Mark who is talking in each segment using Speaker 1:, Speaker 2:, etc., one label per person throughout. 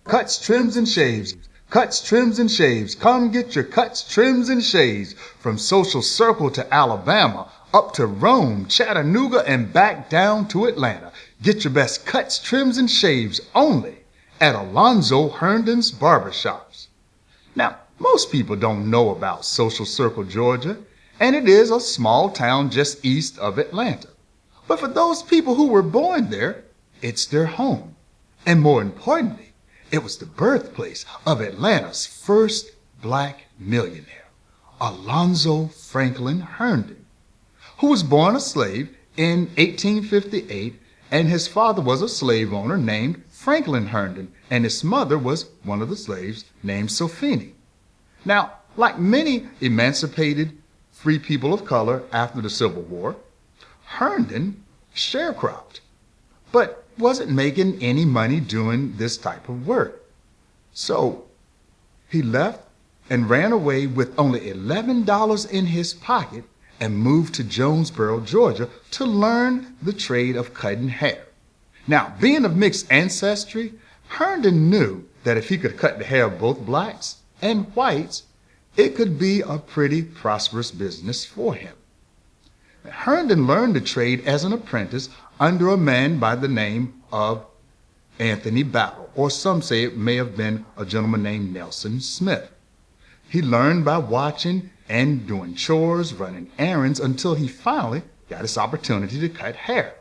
Speaker 1: Cuts, trims, and shaves. Cuts, trims, and shaves. Come get your cuts, trims, and shaves. From Social Circle to Alabama, up to Rome, Chattanooga, and back down to Atlanta. Get your best cuts, trims, and shaves only at Alonzo Herndon's Barbershops. Now, most people don't know about Social Circle, Georgia, and it is a small town just east of Atlanta. But for those people who were born there, it's their home. And more importantly, it was the birthplace of Atlanta's first black millionaire, Alonzo Franklin Herndon, who was born a slave in 1858, and his father was a slave owner named Franklin Herndon, and his mother was one of the slaves named Sophie. Now, like many emancipated free people of color after the Civil War, Herndon sharecropped, but wasn't making any money doing this type of work. So he left and ran away with only $11 in his pocket and moved to Jonesboro, Georgia to learn the trade of cutting hair. Now, being of mixed ancestry, Herndon knew that if he could cut the hair of both blacks and whites, it could be a pretty prosperous business for him. Herndon learned the trade as an apprentice under a man by the name of Anthony Battle, or some say it may have been a gentleman named Nelson Smith. He learned by watching and doing chores, running errands, until he finally got his opportunity to cut hair.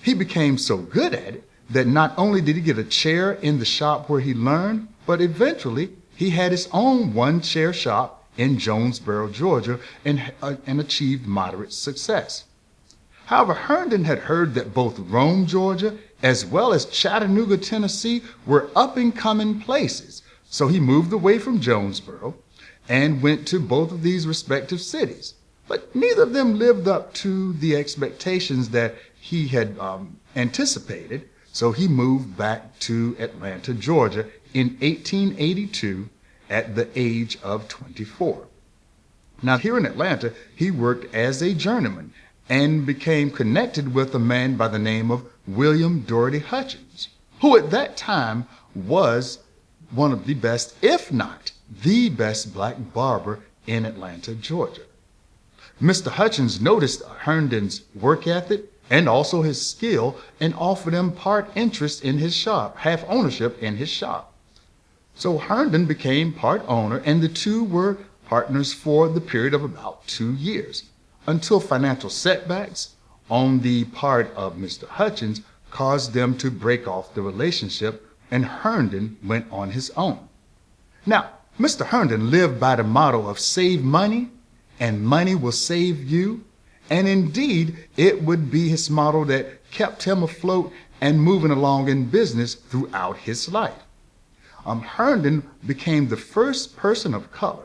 Speaker 1: He became so good at it that not only did he get a chair in the shop where he learned, but eventually he had his own one-chair shop in Jonesboro, Georgia, and achieved moderate success. However, Herndon had heard that both Rome, Georgia, as well as Chattanooga, Tennessee, were up-and-coming places, so he moved away from Jonesboro and went to both of these respective cities. But neither of them lived up to the expectations that he had anticipated, so he moved back to Atlanta, Georgia in 1882 at the age of 24. Now, here in Atlanta, he worked as a journeyman and became connected with a man by the name of William Doherty Hutchins, who at that time was one of the best, if not the best, black barber in Atlanta, Georgia. Mr. Hutchins noticed Herndon's work ethic and also his skill and offered him part interest in his shop, half ownership in his shop. So Herndon became part owner, and the two were partners for the period of about 2 years, until financial setbacks on the part of Mr. Hutchins caused them to break off the relationship, and Herndon went on his own. Now, Mr. Herndon lived by the motto of save money, and money will save you, and indeed, it would be his motto that kept him afloat and moving along in business throughout his life. Herndon became the first person of color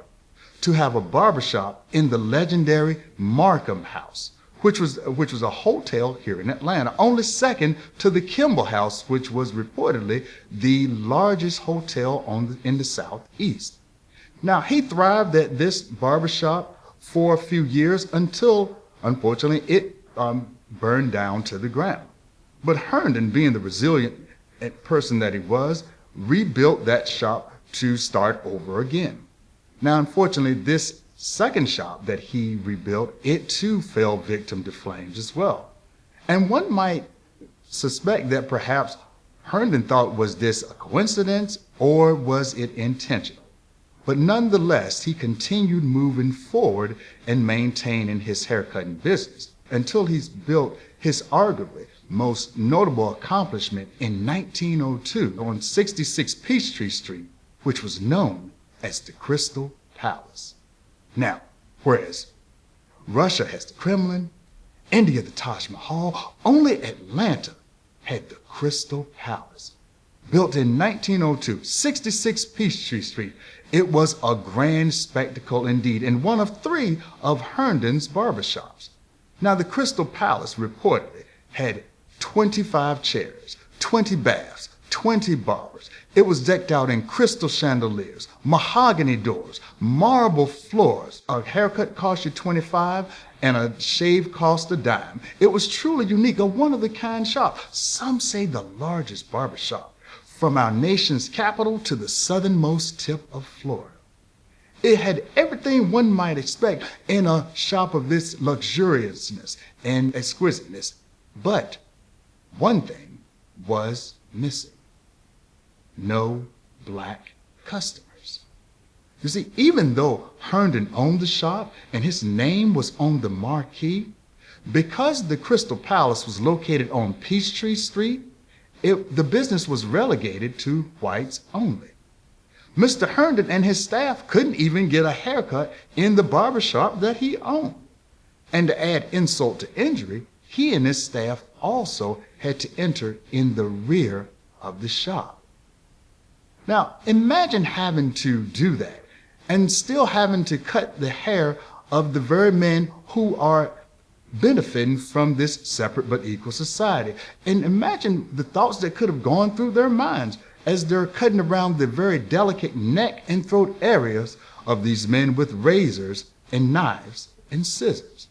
Speaker 1: to have a barbershop in the legendary Markham House, which was a hotel here in Atlanta, only second to the Kimball House, which was reportedly the largest hotel in the Southeast. Now, he thrived at this barbershop for a few years until, unfortunately, it burned down to the ground. But Herndon, being the resilient person that he was, rebuilt that shop to start over again. Now, unfortunately, this second shop that he rebuilt, it too fell victim to flames as well. And one might suspect that perhaps Herndon thought, was this a coincidence or was it intentional? But nonetheless, he continued moving forward and maintaining his haircutting business until he's built his arguably most notable accomplishment in 1902 on 66 Peachtree Street, which was known as the Crystal Palace. Now, whereas Russia has the Kremlin, India the Taj Mahal, only Atlanta had the Crystal Palace. Built in 1902, 66 Peachtree Street, it was a grand spectacle indeed, and one of 3 of Herndon's barbershops. Now, the Crystal Palace reportedly had 25 chairs, 20 baths, 20 barbers. It was decked out in crystal chandeliers, mahogany doors, marble floors. A haircut cost you $25 and a shave cost a dime. It was truly unique, a one-of-a-kind shop. Some say the largest barbershop from our nation's capital to the southernmost tip of Florida. It had everything one might expect in a shop of this luxuriousness and exquisiteness. But one thing was missing. No black customers. You see, even though Herndon owned the shop and his name was on the marquee, because the Crystal Palace was located on Peachtree Street, the business was relegated to whites only. Mr. Herndon and his staff couldn't even get a haircut in the barbershop that he owned. And to add insult to injury, he and his staff also had to enter in the rear of the shop. Now, imagine having to do that and still having to cut the hair of the very men who are benefiting from this separate but equal society. And imagine the thoughts that could have gone through their minds as they're cutting around the very delicate neck and throat areas of these men with razors and knives and scissors.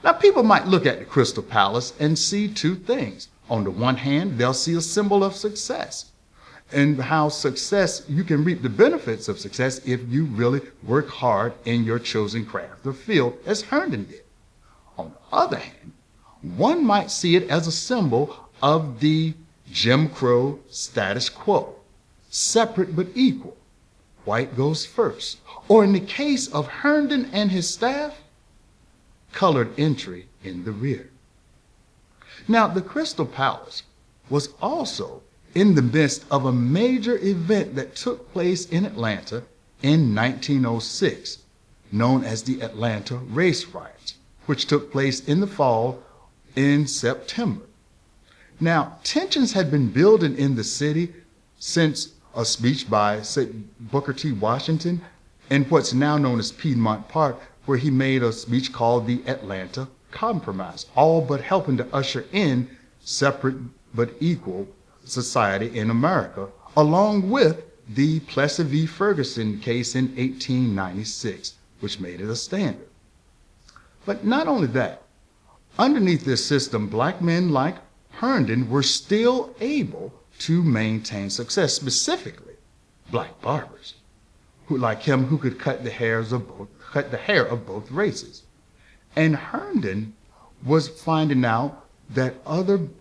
Speaker 1: Now, people might look at the Crystal Palace and see two things. On the one hand, they'll see a symbol of success, and how success, you can reap the benefits of success if you really work hard in your chosen craft or field, as Herndon did. On the other hand, one might see it as a symbol of the Jim Crow status quo, separate but equal. White goes first. Or in the case of Herndon and his staff, colored entry in the rear. Now, the Crystal Palace was also in the midst of a major event that took place in Atlanta in 1906, known as the Atlanta Race Riots, which took place in the fall in September. Now, tensions had been building in the city since a speech by Booker T. Washington in what's now known as Piedmont Park, where he made a speech called the Atlanta Compromise, all but helping to usher in separate but equal society in America, along with the Plessy v. Ferguson case in 1896, which made it a standard. But not only that, underneath this system, black men like Herndon were still able to maintain success, specifically black barbers, who like him, who could cut the hair of both races. And Herndon was finding out that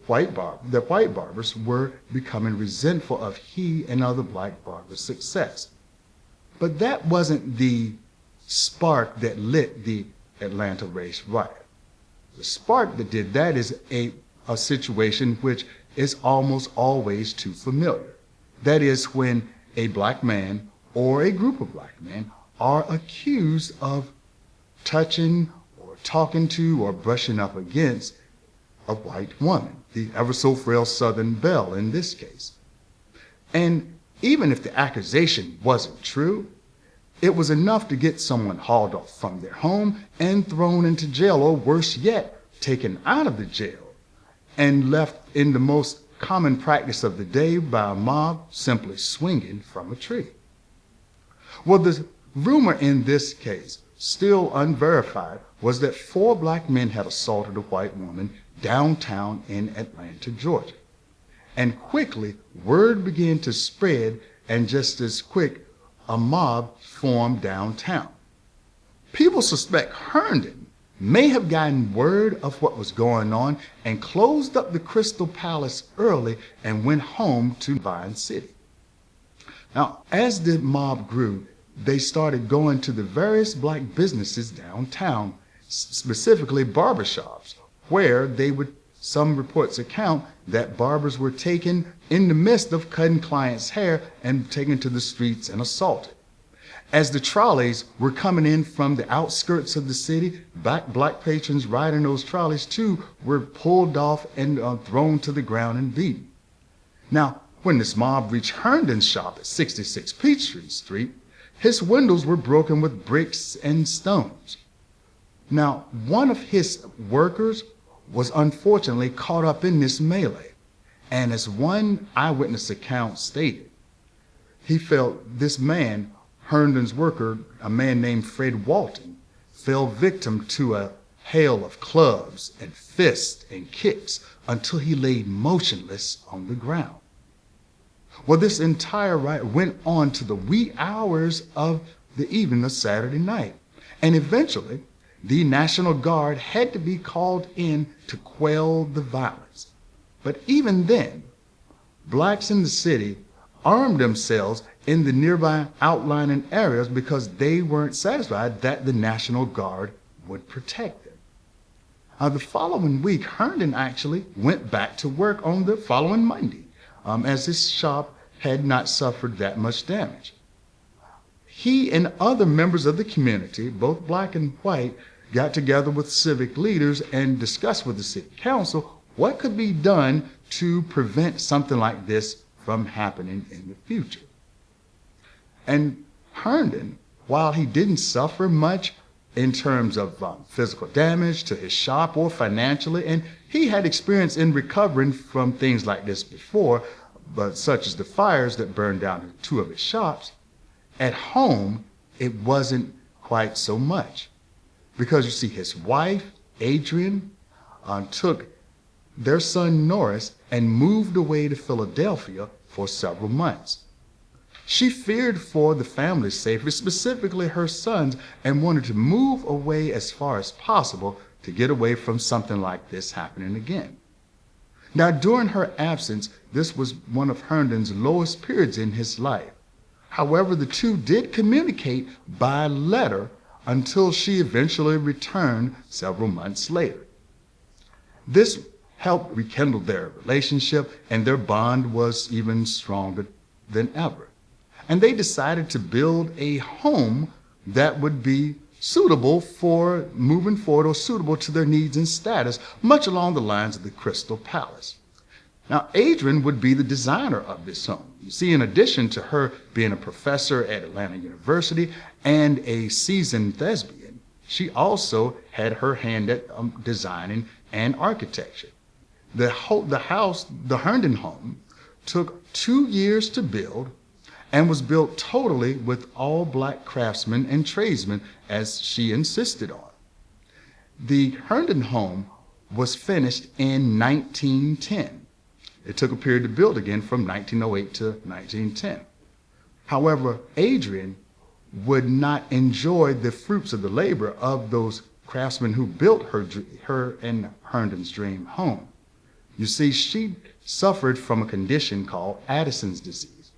Speaker 1: white barbers were becoming resentful of he and other black barbers' success. But that wasn't the spark that lit the Atlanta race riot. The spark that did that is a situation which is almost always too familiar. That is when a black man or a group of black men are accused of touching or talking to or brushing up against a white woman, the ever so frail Southern belle in this case. And even if the accusation wasn't true, it was enough to get someone hauled off from their home and thrown into jail, or worse yet, taken out of the jail and left in the most common practice of the day by a mob simply swinging from a tree. Well, the rumor in this case, still unverified, was that 4 black men had assaulted a white woman downtown in Atlanta, Georgia. And quickly, word began to spread, and just as quick, a mob formed downtown. People suspect Herndon may have gotten word of what was going on and closed up the Crystal Palace early and went home to Vine City. Now, as the mob grew, they started going to the various black businesses downtown, specifically barbershops, where some reports account that barbers were taken in the midst of cutting clients' hair and taken to the streets and assaulted. As the trolleys were coming in from the outskirts of the city, black patrons riding those trolleys too were pulled off and thrown to the ground and beaten. Now, when this mob reached Herndon's shop at 66 Peachtree Street, his windows were broken with bricks and stones. Now, one of his workers was unfortunately caught up in this melee, and as one eyewitness account stated, he felt this man, Herndon's worker, a man named Fred Walton, fell victim to a hail of clubs and fists and kicks until he lay motionless on the ground. Well, this entire riot went on to the wee hours of the evening of Saturday night. And eventually, the National Guard had to be called in to quell the violence. But even then, blacks in the city armed themselves in the nearby outlying areas because they weren't satisfied that the National Guard would protect them. The following week, Herndon actually went back to work on the following Monday, as his shop had not suffered that much damage. He and other members of the community, both black and white, got together with civic leaders and discussed with the city council what could be done to prevent something like this from happening in the future. And Herndon, while he didn't suffer much in terms of physical damage to his shop or financially, and he had experience in recovering from things like this before, but such as the fires that burned down two of his shops, at home it wasn't quite so much. Because you see, his wife, Adrian, took their son Norris and moved away to Philadelphia for several months. She feared for the family's safety, specifically her son's, and wanted to move away as far as possible to get away from something like this happening again. Now, during her absence, this was one of Herndon's lowest periods in his life. However, the two did communicate by letter until she eventually returned several months later. This helped rekindle their relationship, and their bond was even stronger than ever. And they decided to build a home that would be suitable for moving forward, or suitable to their needs and status, much along the lines of the Crystal Palace. Now, Adrian would be the designer of this home. You see, in addition to her being a professor at Atlanta University and a seasoned thespian, she also had her hand at designing and architecture. The Herndon home, took 2 years to build and was built totally with all black craftsmen and tradesmen, as she insisted on. The Herndon home was finished in 1910. It took a period to build again from 1908 to 1910. However, Adrian would not enjoy the fruits of the labor of those craftsmen who built her and Herndon's dream home. You see, she suffered from a condition called Addison's disease,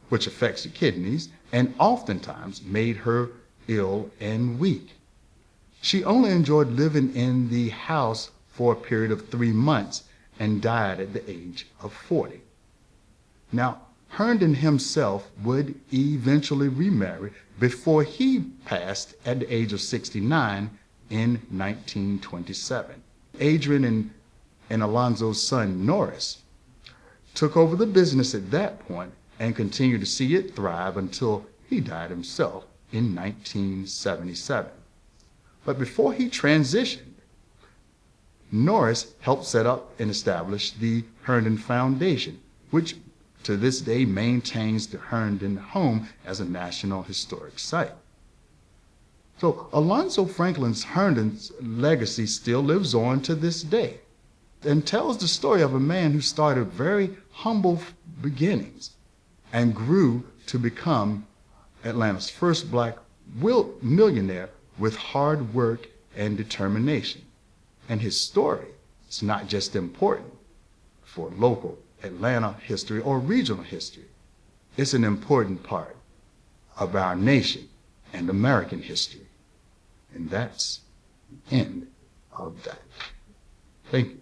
Speaker 1: which affects the kidneys and oftentimes made her ill and weak. She only enjoyed living in the house for a period of 3 months and died at the age of 40. Now, Herndon himself would eventually remarry before he passed at the age of 69 in 1927. Adrian and Alonzo's son Norris took over the business at that point and continued to see it thrive until he died himself in 1977. But before he transitioned, Norris helped set up and establish the Herndon Foundation, which to this day maintains the Herndon home as a National Historic Site. So Alonzo Franklin's Herndon's legacy still lives on to this day and tells the story of a man who started very humble beginnings and grew to become Atlanta's first black millionaire with hard work and determination. And his story is not just important for local Atlanta history or regional history. It's an important part of our nation and American history. And that's the end of that. Thank you.